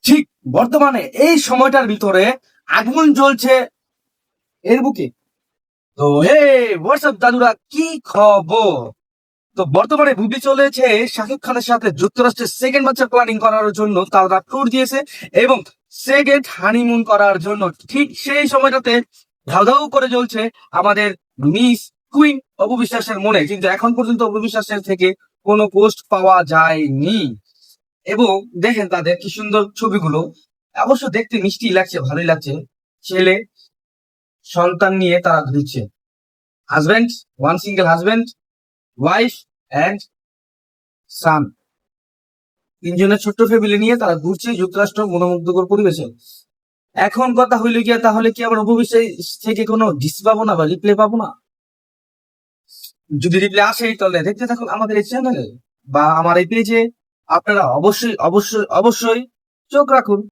ঠিক বর্তমানে এই সময়টার ভিতরে আগুন জ্বলছে এর বুকে। তো হে হোয়াটসঅ্যাপ দাদুরা, কি খবর? তো বর্তমানে বুবলি চলেছে শাকিব খানের সাথে যুক্তরাষ্ট্রের সেকেন্ড বাচ্চা প্ল্যানিং করার জন্য, তারা ট্যুর দিয়েছে এবং সেকেন্ড হানিমুন করার জন্য। ঠিক সেই সময়টাতে ধাউ ধাউ করে জ্বলছে আমাদের মিস কুইন অপু বিশ্বাসের মনে, কিন্তু এখন পর্যন্ত অপু বিশ্বাসের থেকে কোনো পোস্ট পাওয়া যায়নি। এবং দেখেন তাদের কি সুন্দর ছবিগুলো, অবশ্য দেখতে মিষ্টি লাগছে, ভালোই লাগছে। ছেলে সন্তান নিয়ে তারা ঘুরছে, husband, one single husband, wife and son, তিনজনের ছোট্ট ফ্যামিলি নিয়ে তারা ঘুরছে যুক্তরাষ্ট্র মনোমুগ্ধকর পরিবেশে। এখন কথা হইল গিয়া, তাহলে কি আবার অপবিশ্বাস থেকে কোনো ডিস পাবো না বা রিপ্লে পাবো না? যদি রিপ্লে আসে তাহলে দেখতে থাকুন আমাদের এই চ্যানেলে বা আমার এই পেজে। আপনারা অবশ্যই অবশ্যই অবশ্যই চোখ রাখুন।